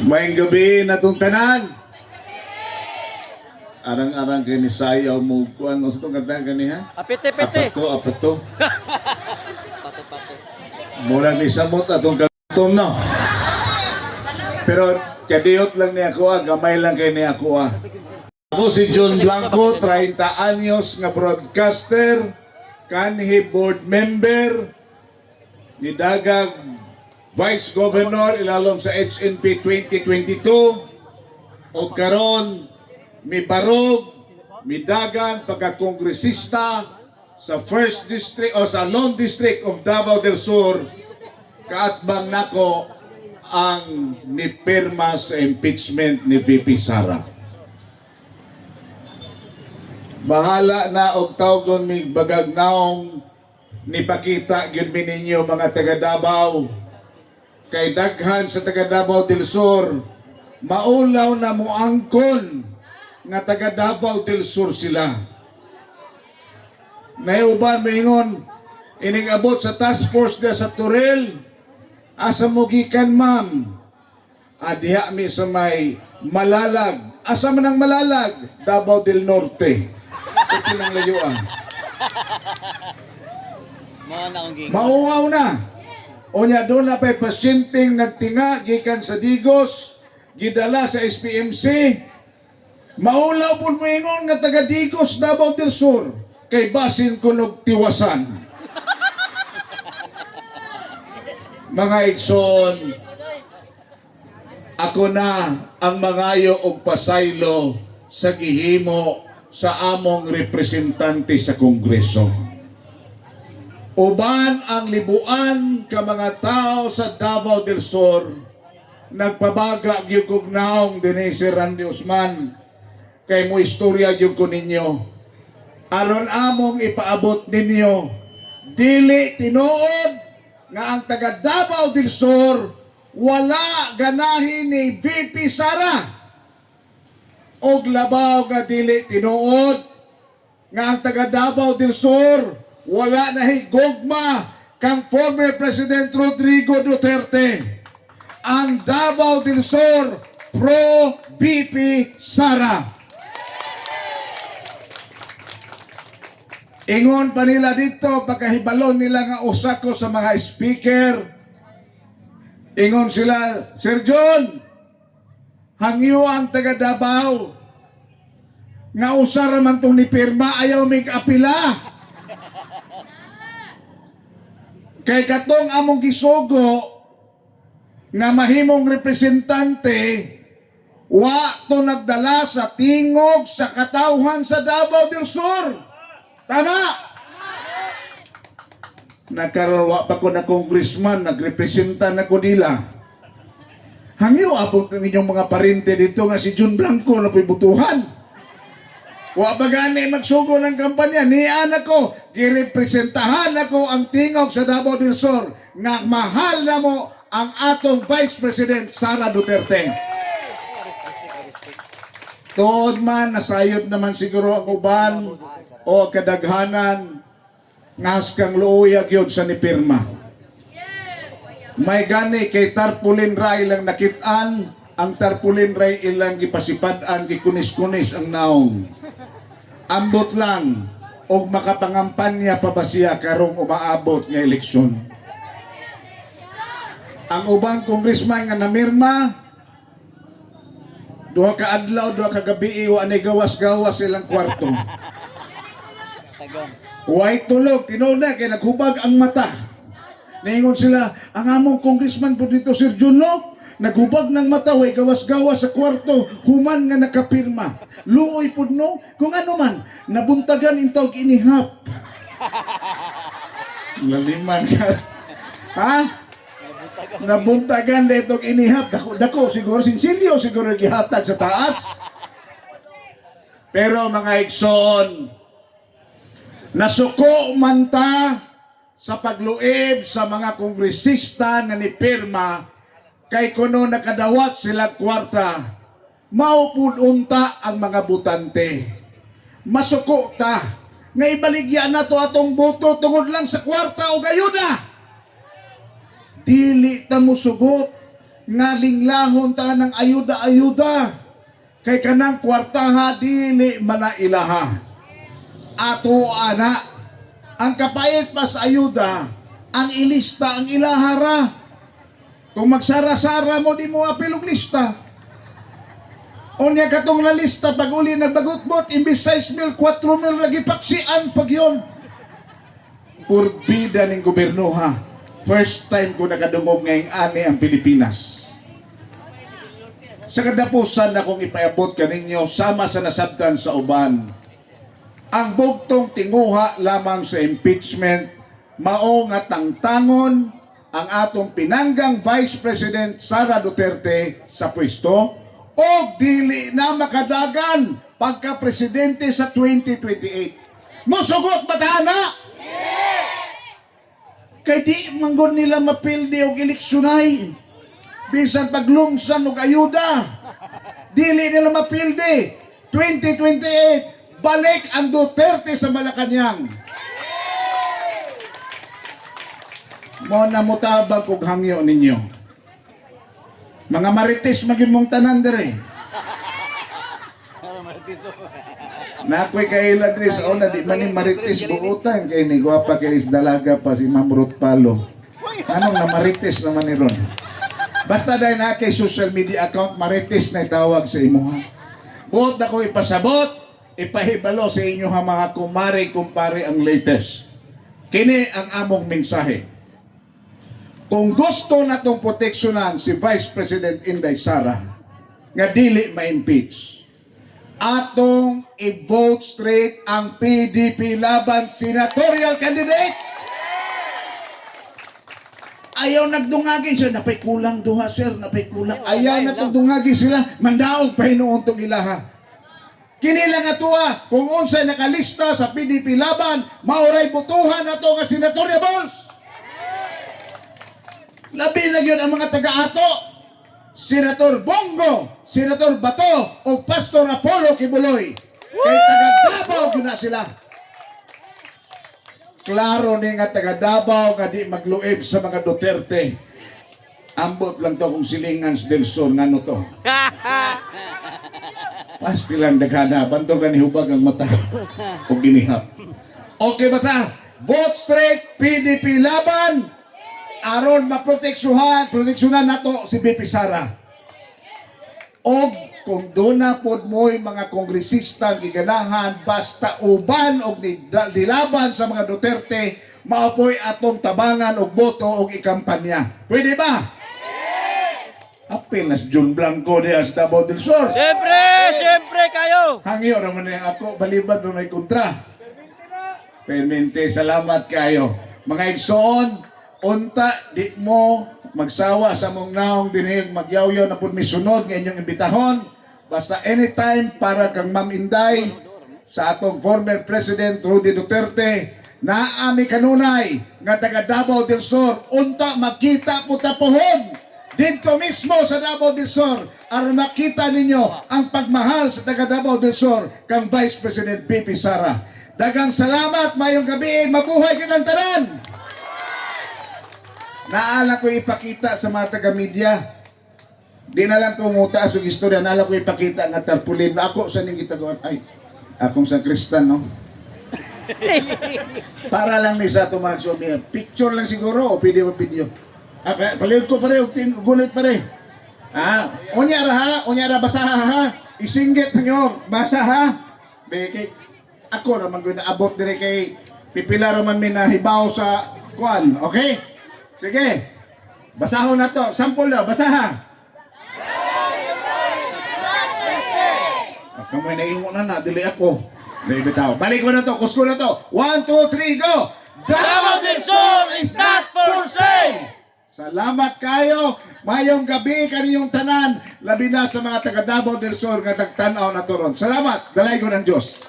Maayong gabi natong tanan. Arang-arang kini sayaw mo kuan usto kanta kaniha. Apete-pete. Apato. Mura ni samot atong katom no. Pero kadiyot lang ni ako, gamay lang kay ni ako. Ako si John Blanco, 30 anyos nga broadcaster, kanhi board member, ni Dagag Vice Governor ilalom sa HNP 2022 o karon mi barog mi dagan pagka-kongresista sa 1st District o sa Lone District of Davao del Sur kaatbang nako ang nipirma sa impeachment ni VP Sara. Bahala na og tawgon mi bagagnaong nipakita gyud mi ninyo mga taga Davao kay daghan sa taga Davao del Sur maulaw na moangkon nga taga Davao del Sur sila. Naiuban maingon ining abot sa task force dia sa Turel asa mo gikan ma'am adiha mi sa may Malalag. Asa man ang Malalag? Davao del Norte. Ito nang layuan. Mauaw na. Onya doon na pa'y pasyenteng nagtinga gikan sa Digos, gidala sa SPMC. Maulaw po mo ingon nga taga Digos, Davao del Sur, kay basin kunog tiwasan. Mga igsoon, ako na ang mangayo og pasaylo sa gihimo sa among representante sa Kongreso. Uban ang libuan ka mga tao sa Davao del Sur nagpabaga gyud kog naong dinhi si Randy Usman kay mo istorya gyud ko ninyo aron among ipaabot ninyo dili tinuod nga ang taga Davao del Sur wala ganahin ni VP Sara og labaw nga dili tinuod nga ang taga Davao del Sur wala na higugma kang former President Rodrigo Duterte. Ang Davao del Sur pro VP Sara. Ingon pa nila dito pagkahibalon nila nga usa ko sa mga speaker. Ingon sila, Sir John, hangyo ang taga Davao nga usa ra man tong ni pirma ayaw mig apila. Kay katong among gisugo na mahimong representante wa to nagdala sa tingog sa katawhan sa Davao del Sur. Tama? Nagkaroon wa pa ko na congressman, nagrepresenta na ko nila. Hangyo abot ng inyong mga parente dito nga si John Blanco na pibutuhan. Wa ba gani magsugo ng kampanya? Niyan ako, girepresentahan ako ang tingog sa Davao del Sur nga mahal na mo ang atong Vice President Sara Duterte. Tuod man, nasayod naman siguro ang uban o kadaghanan ngas kang luuyag yun sa nipirma. May gani kay tarpulin ray lang nakitaan, ang tarpulin ray ilang gipasipadan, gikunis-kunis ang naong. Ambot lang og makapangampanya pa ba siya karong umaabot nga eleksyon. Ang ubang congressman nga namirma duha ka adlaw, duha ka gabi wa ni gawas-gawas silang kwarto. Way tulog, tinuna kay naghubag ang mata. Naingon sila, ang among congressman po dito Sir Juno, naghubag ng mata, way gawas-gawas sa kwarto, human nga nakapirma. Luoy po no, kung ano man, nabuntagan intawag inihap. Laliman ka. Ha? Nabuntagan detong inihap. Dako siguro, sinsilyo siguro gihatag sa taas. Pero mga igsoon, nasuko man ta sa pagluib sa mga kongresista na nipirma kay kuno nakadawat sila kwarta, maupod unta ang mga butante. Masuko ta nga ibaligya na to atong boto tungod lang sa kwarta o gayuda. dili ta mo sugot nga linglahon ta ng ayuda-ayuda kay kanang kwartaha dili manailaha. Ato ana ang kapait pa sa ayuda ang ilista ang ilahara. Kung magsara-sara mo di mo apil og lista. Unya katong na lista pag uli nagbagot-bot imbis 6,000 4,000 lagi paksian pag yun. Purbida ning gobyerno ha. First time ko nakadungog ngayong ani ang Pilipinas. Sa kadapusan akong ipayabot kaninyo sama sa nasabtan sa uban. Ang bugtong tinguha lamang sa impeachment mao nga tangtangon ang atong pinanggang Vice President Sara Duterte sa pwesto o dili na makadagan pagka-presidente sa 2028. Musugot ba tana? Kay di manggon nila mapildi og eleksyonay. Bisan paglungsan og ayuda. Dili nila mapildi. 2028, balik ang Duterte sa Malacanang. Mo na mutabag og hangyo ninyo. Mga marites maging mong tanan dire. Nakoy kay Ladris o na di man ni marites buutan kay ni gwapa kay dalaga pa si Ma'am Ruth Palo. Anong na marites naman ni ron? Basta dahil na kay social media account marites na itawag sa imuha. Buot na ko ipasabot, ipahibalo sa inyo ha mga kumare kumpare ang latest. Kini ang among mensahe. Kung gusto natong proteksyonan si Vice President Inday Sara nga dili ma-impeach, atong i-vote straight ang PDP laban senatorial candidates. Ayaw nagdungagi siya, napay kulang duha sir, napay kulang. Ayaw na dungagi sila, mandaog pa hinuon tong ilaha. Kinilang atuwa, kung unsay nakalista sa PDP laban, mauray butuhan ato nga senatorial balls. Labi na yun ang mga taga-ato. Senator Bongo, Senator Bato, o Pastor Apollo Kibuloy. Kay taga-Davao yun na sila. Klaro ni nga taga-Davao nga di magluib sa mga Duterte. Ambot lang to kung silingan sa Del Sur, ngano to. Pasti lang daghana, bantogan ni hubag ang mata o ginihap. Okay bata, vote straight, PDP laban, aron proteksyonan nato si BP Sara. O kung doon na po mo'y mga kongresista giganahan basta uban o dilaban sa mga Duterte, maapoy atong tabangan o boto o ikampanya. Pwede ba? Apil na si John Blanco diya sa Davao del Sur. Siyempre kayo. Hangyo naman na ako, balibad na may kontra. Permente, salamat kayo. Mga igsoon, unta, di mo magsawa sa mong naong dinig, magyawyaw na po may sunod ng inyong imbitahon. Basta anytime para kang Ma'am Inday sa atong former President Rudy Duterte, naami kanunay nga taga Davao del Sur, unta makita po tapuhon dito mismo sa Davao del Sur aron makita ninyo ang pagmahal sa taga Davao del Sur kang Vice President BP Sara. Dagang salamat, mayong gabi, mabuhay kitang tanan. Naala ko ipakita sa mga taga-media. Di na lang kumutaas yung istorya. Naala ko ipakita nga tarpulin. Ako sa ning gitagawan. Ay, akong sa Kristan, no? Para lang ni sa tumagsumi. Picture lang siguro o pwede ba video? Palihod ko pare, gulit pare. Unyara basaha ha. Isinggit nyo, basa ha. Bekit. Ako naman ko naabot dire kay pipila raman may nahibaw sa kuan, okay? Sige, basahon na to. Sample na, basaha. Kamay na ingo na, dili ako. Bitaw. Balik mo na to, kusko na to. 1, 2, 3, go! Davao del Sur is not for sale! Salamat kayo. Mayong gabi kaniyong tanan. Labi na sa mga taga Davao del Sur nga nagtanaw na turon. Salamat. Dalay ko ng Diyos.